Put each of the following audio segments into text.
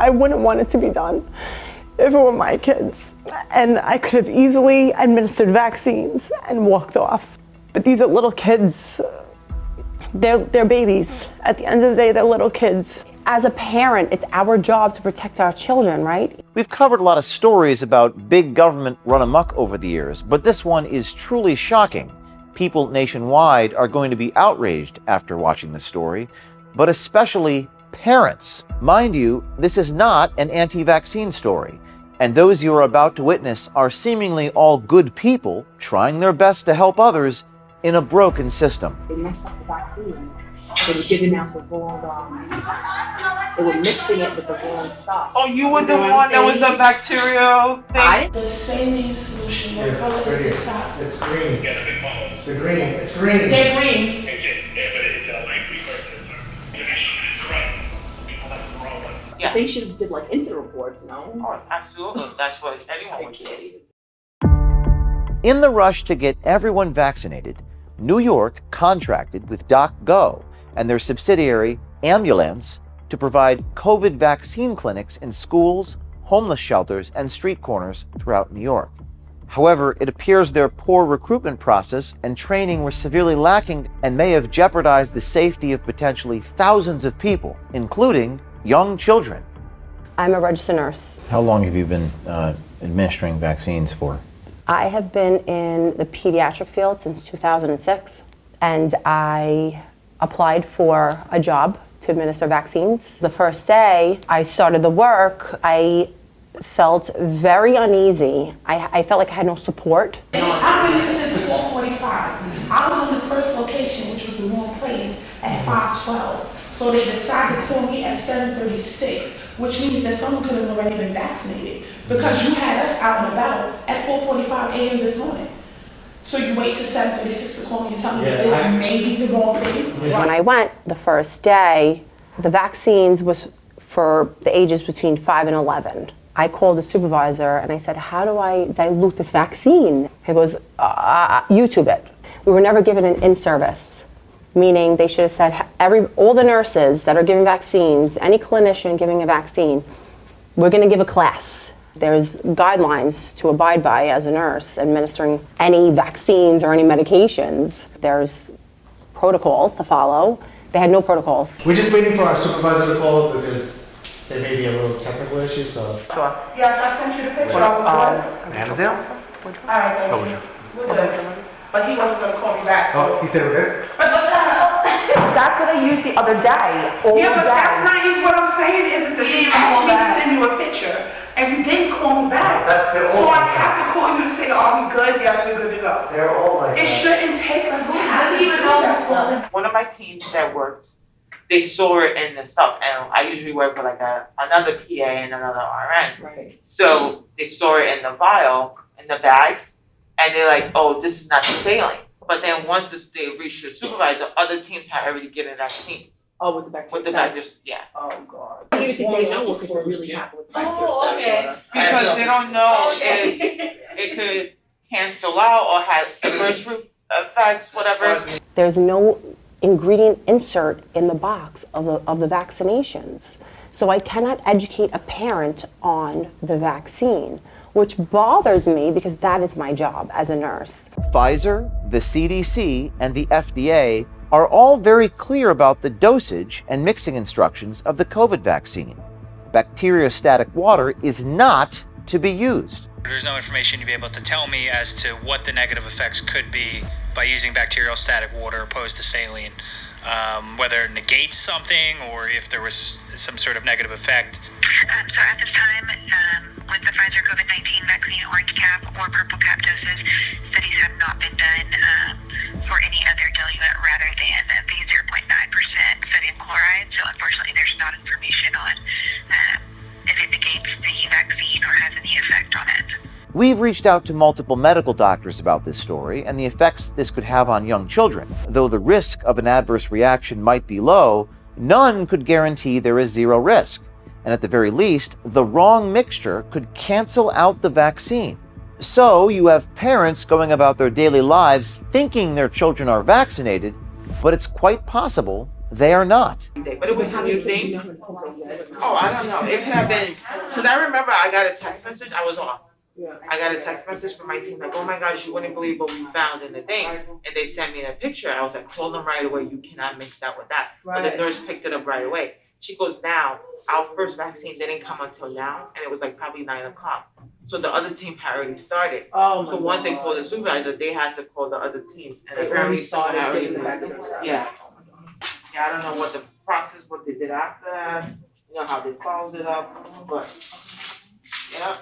I wouldn't want it to be done if it were my kids. And I could have easily administered vaccines and walked off. But these are little kids. They're babies. At the end of the day, they're little kids. As a parent, it's our job to protect our children, right? We've covered a lot of stories about big government run amok over the years, but this one is truly shocking. People nationwide are going to be outraged after watching this story, but especially parents. Mind you, this is not an anti-vaccine story, and those you are about to witness are seemingly all good people trying their best to help others in a broken system. They messed up the vaccine. They were giving out the wrong, they were mixing it with the wrong stuff. Oh, you were the one that was the bacterial thing? The saline solution, what color is the top? It's green. The green, it's green. They're green. Yeah. They should have did like incident reports, no? Oh, absolutely. That's what anyone would do. In the rush to get everyone vaccinated, New York contracted with DocGo and their subsidiary Ambulnz to provide COVID vaccine clinics in schools, homeless shelters, and street corners throughout New York. However, it appears their poor recruitment process and training were severely lacking and may have jeopardized the safety of potentially thousands of people, including young children. I'm a registered nurse. How long have you been administering vaccines for? I have been in the pediatric field since 2006, and I applied for a job to administer vaccines. The first day I started the work, I felt very uneasy. I felt like I had no support. I've been here since 4:45. I was on the first location, which was the wrong place, at 5:12. So they decided to call me at 7:36, which means that someone could have already been vaccinated because you had us out and about at 4:45 a.m. this morning. So you wait till 7:36 to call me and tell me that this may be the wrong thing? When I went the first day, the vaccines was for the ages between 5 and 11. I called the supervisor and I said, how do I dilute this vaccine? He goes, YouTube it. We were never given an in-service, meaning they should have said, all the nurses that are giving vaccines, any clinician giving a vaccine, we're gonna give a class. There's guidelines to abide by as a nurse administering any vaccines or any medications. There's protocols to follow. They had no protocols. We're just waiting for our supervisor to call because there may be a little technical issue, so. Sure. Yes, I sent you the picture. Annandale? All right, thank you. We're good. But he wasn't gonna call me back, so. Oh, he said we're good? That's what I used the other day, all Yeah, but day. that's not even what I'm saying is that you asked me to send you a picture and you didn't call me back. So I have to call you to say, are we good? Yes, we're good to go. They're all like It that. shouldn't take us to have to do that. One of my teams that worked, they saw it in the stuff, and I usually work with like another PA and another RN. Right. So they saw it in the vial, in the bags, and they're like, oh, this is not the saline. But then once they reached the supervisor, other teams had already given vaccines. Oh, with the bacteria. With the vaccines, yes. Oh, God. I don't even think they know if they're really happy with bacteria. Oh, okay. Because they don't know if it could cancel out or have adverse effects, whatever. There's no ingredient insert in the box of the vaccinations. So I cannot educate a parent on the vaccine, which bothers me because that is my job as a nurse. Pfizer, the CDC, and the FDA are all very clear about the dosage and mixing instructions of the COVID vaccine. Bacteriostatic water is not to be used. There's no information to be able to tell me as to what the negative effects could be by using bacteriostatic water opposed to saline, whether it negates something or if there was some sort of negative effect. So at this time, with the Pfizer COVID-19 vaccine orange cap or purple cap doses, studies have not been done for any other diluent rather than the 0.9% sodium chloride. So unfortunately, there's not information on if it negates the vaccine or has any effect on it. We've reached out to multiple medical doctors about this story and the effects this could have on young children. Though the risk of an adverse reaction might be low, none could guarantee there is zero risk. And at the very least, the wrong mixture could cancel out the vaccine. So you have parents going about their daily lives thinking their children are vaccinated, but it's quite possible they are not. But it was a new thing. Oh, I don't know. It could have been, because I remember I got a text message. I was off. I got a text message from my team like, oh my gosh, you wouldn't believe what we found in the thing. And they sent me a picture. I was like, call them right away. You cannot mix that with that. But the nurse picked it up right away. She goes, now, our first vaccine didn't come until now. And it was like probably 9 o'clock. So the other team had already started. So once they called the supervisor, they had to call the other teams. And apparently someone had already Yeah, I don't know what the process, what they did after that, you know, how they closed it up, but yeah,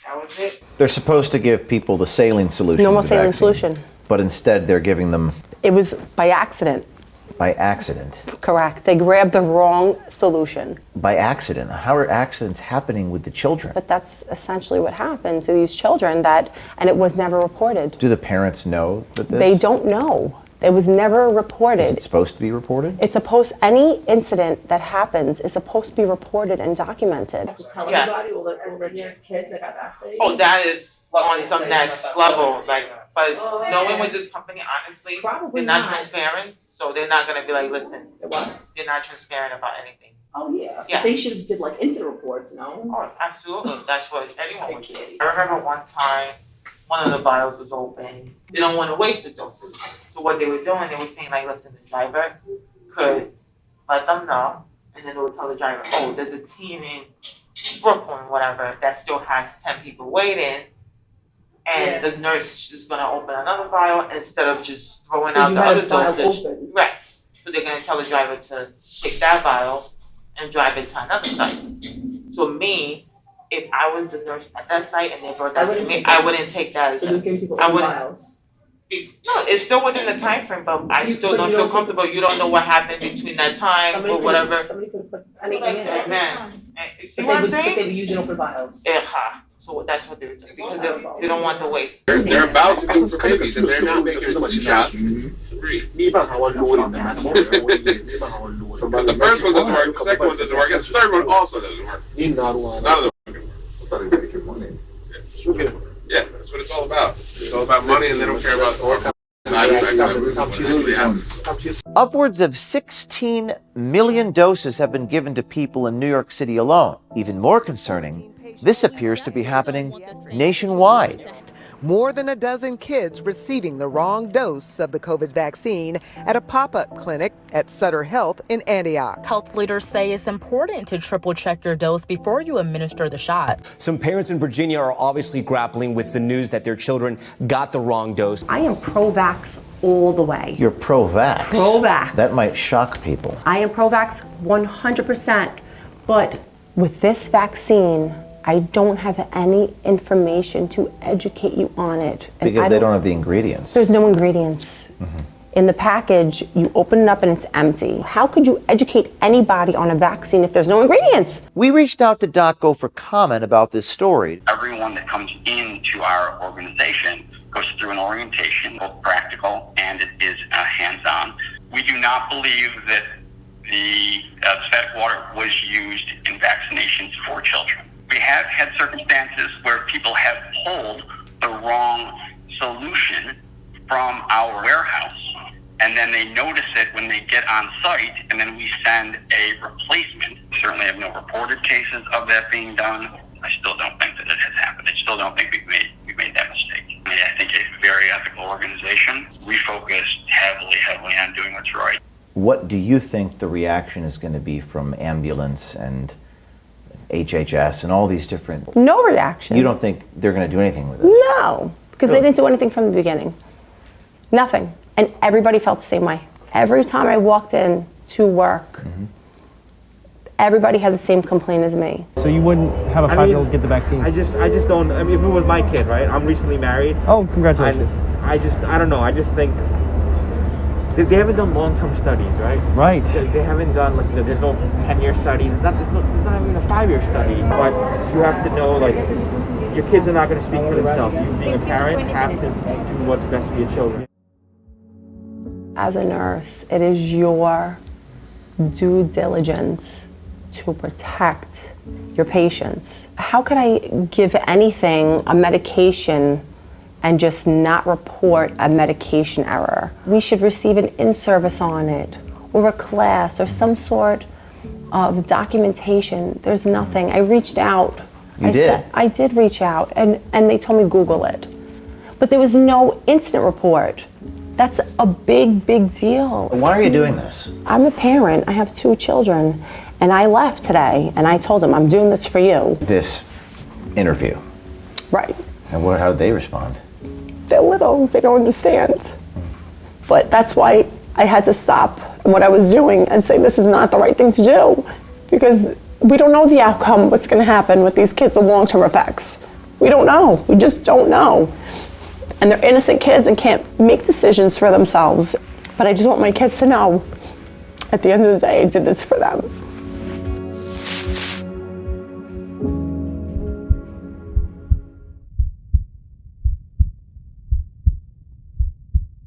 that was it. They're supposed to give people the saline solution. Normal to the saline vaccine, solution. But instead they're giving them It was by accident. by accident. Correct. They grabbed the wrong solution. By accident. How are accidents happening with the children? But that's essentially what happened to these children and it was never reported. Do the parents know that this? They don't know. It was never reported. Is it supposed to be reported? Any incident that happens is supposed to be reported and documented. Tell everybody, all the kids that got vaccinated. Oh, that is on some next level, like, but knowing with this company, honestly, Probably they're not not. transparent, so they're not gonna be like, listen, What? they're not transparent about anything. Oh, yeah. Yeah. They should have did like incident reports, no? Oh, absolutely, that's what anyone would do. I remember one time, one of the vials was open. They don't want to waste the doses. So what they were doing, they were saying like, listen, the driver could let them know, and then they would tell the driver, oh, there's a team in Brooklyn, whatever, that still has 10 people waiting, and the nurse is gonna open another vial instead of just throwing out the other dosage. Right. So they're gonna tell the driver to take that vial and drive it to another site. So me, if I was the nurse at that site and they brought that to me, I wouldn't take that as So a, they're giving people I wouldn't- vials. no, it's still within the time frame, but I still don't feel comfortable. You don't know what happened between that time or whatever. Somebody could have put anything in it. Man, you see But what I'm But they saying? were using open vials. So that's what they were doing because they don't want the waste. They're about to do for babies and they're not making shots free. Because the first one doesn't work, the second one doesn't work, and the third one also doesn't work. None of them work. Yeah, that's what it's all about. It's all about money and they don't care about the side effects that really happens. Upwards of 16 million doses have been given to people in New York City alone. Even more concerning, this appears to be happening nationwide. More than a dozen kids receiving the wrong dose of the COVID vaccine at a pop-up clinic at Sutter Health in Antioch. Health leaders say it's important to triple check your dose before you administer the shot. Some parents in Virginia are obviously grappling with the news that their children got the wrong dose. I am pro-vax all the way. You're pro-vax? Pro-vax. That might shock people. I am pro-vax 100%, but with this vaccine, I don't have any information to educate you on it. And Because they don't have the ingredients. There's no ingredients. In the package, you open it up and it's empty. How could you educate anybody on a vaccine if there's no ingredients? We reached out to DocGo for comment about this story. Everyone that comes into our organization goes through an orientation, both practical and it is hands-on. We do not believe that the static water was used in vaccinations for children. We have had circumstances where people have pulled the wrong solution from our warehouse, and then they notice it when they get on site, and then we send a replacement. We certainly have no reported cases of that being done. I still don't think that it has happened. I still don't think we made that mistake. I mean, I think it's a very ethical organization. We focus heavily on doing what's right. What do you think the reaction is going to be from Ambulnz and HHS and all these different... No reaction. You don't think they're going to do anything with this? No, because they didn't do anything from the beginning. Nothing. And everybody felt the same way. Every time I walked in to work, everybody had the same complaint as me. So you wouldn't have a 5-year-old get the vaccine? I just don't, I mean, if it was my kid, right? I'm recently married. Oh, congratulations. I don't know, I just think, they haven't done long-term studies, right? Right. They haven't done, like, there's no 10-year study, there's not even a 5-year study. But you have to know, like, your kids are not going to speak for themselves. You, being a parent, have to do what's best for your children. As a nurse, it is your due diligence to protect your patients. How could I give anything, a medication, and just not report a medication error? We should receive an in-service on it, or a class or some sort of documentation. There's nothing. I reached out. I did reach out, and they told me Google it. But there was no incident report. That's a big, big deal. Why are you doing this? I'm a parent. I have 2 children. And I left today, and I told them, I'm doing this for you. This interview. Right. And how did they respond? They're little, they don't understand. But that's why I had to stop what I was doing and say this is not the right thing to do, because we don't know the outcome, what's going to happen with these kids, the long-term effects. We don't know. We just don't know. And they're innocent kids and can't make decisions for themselves. But I just want my kids to know, at the end of the day, I did this for them.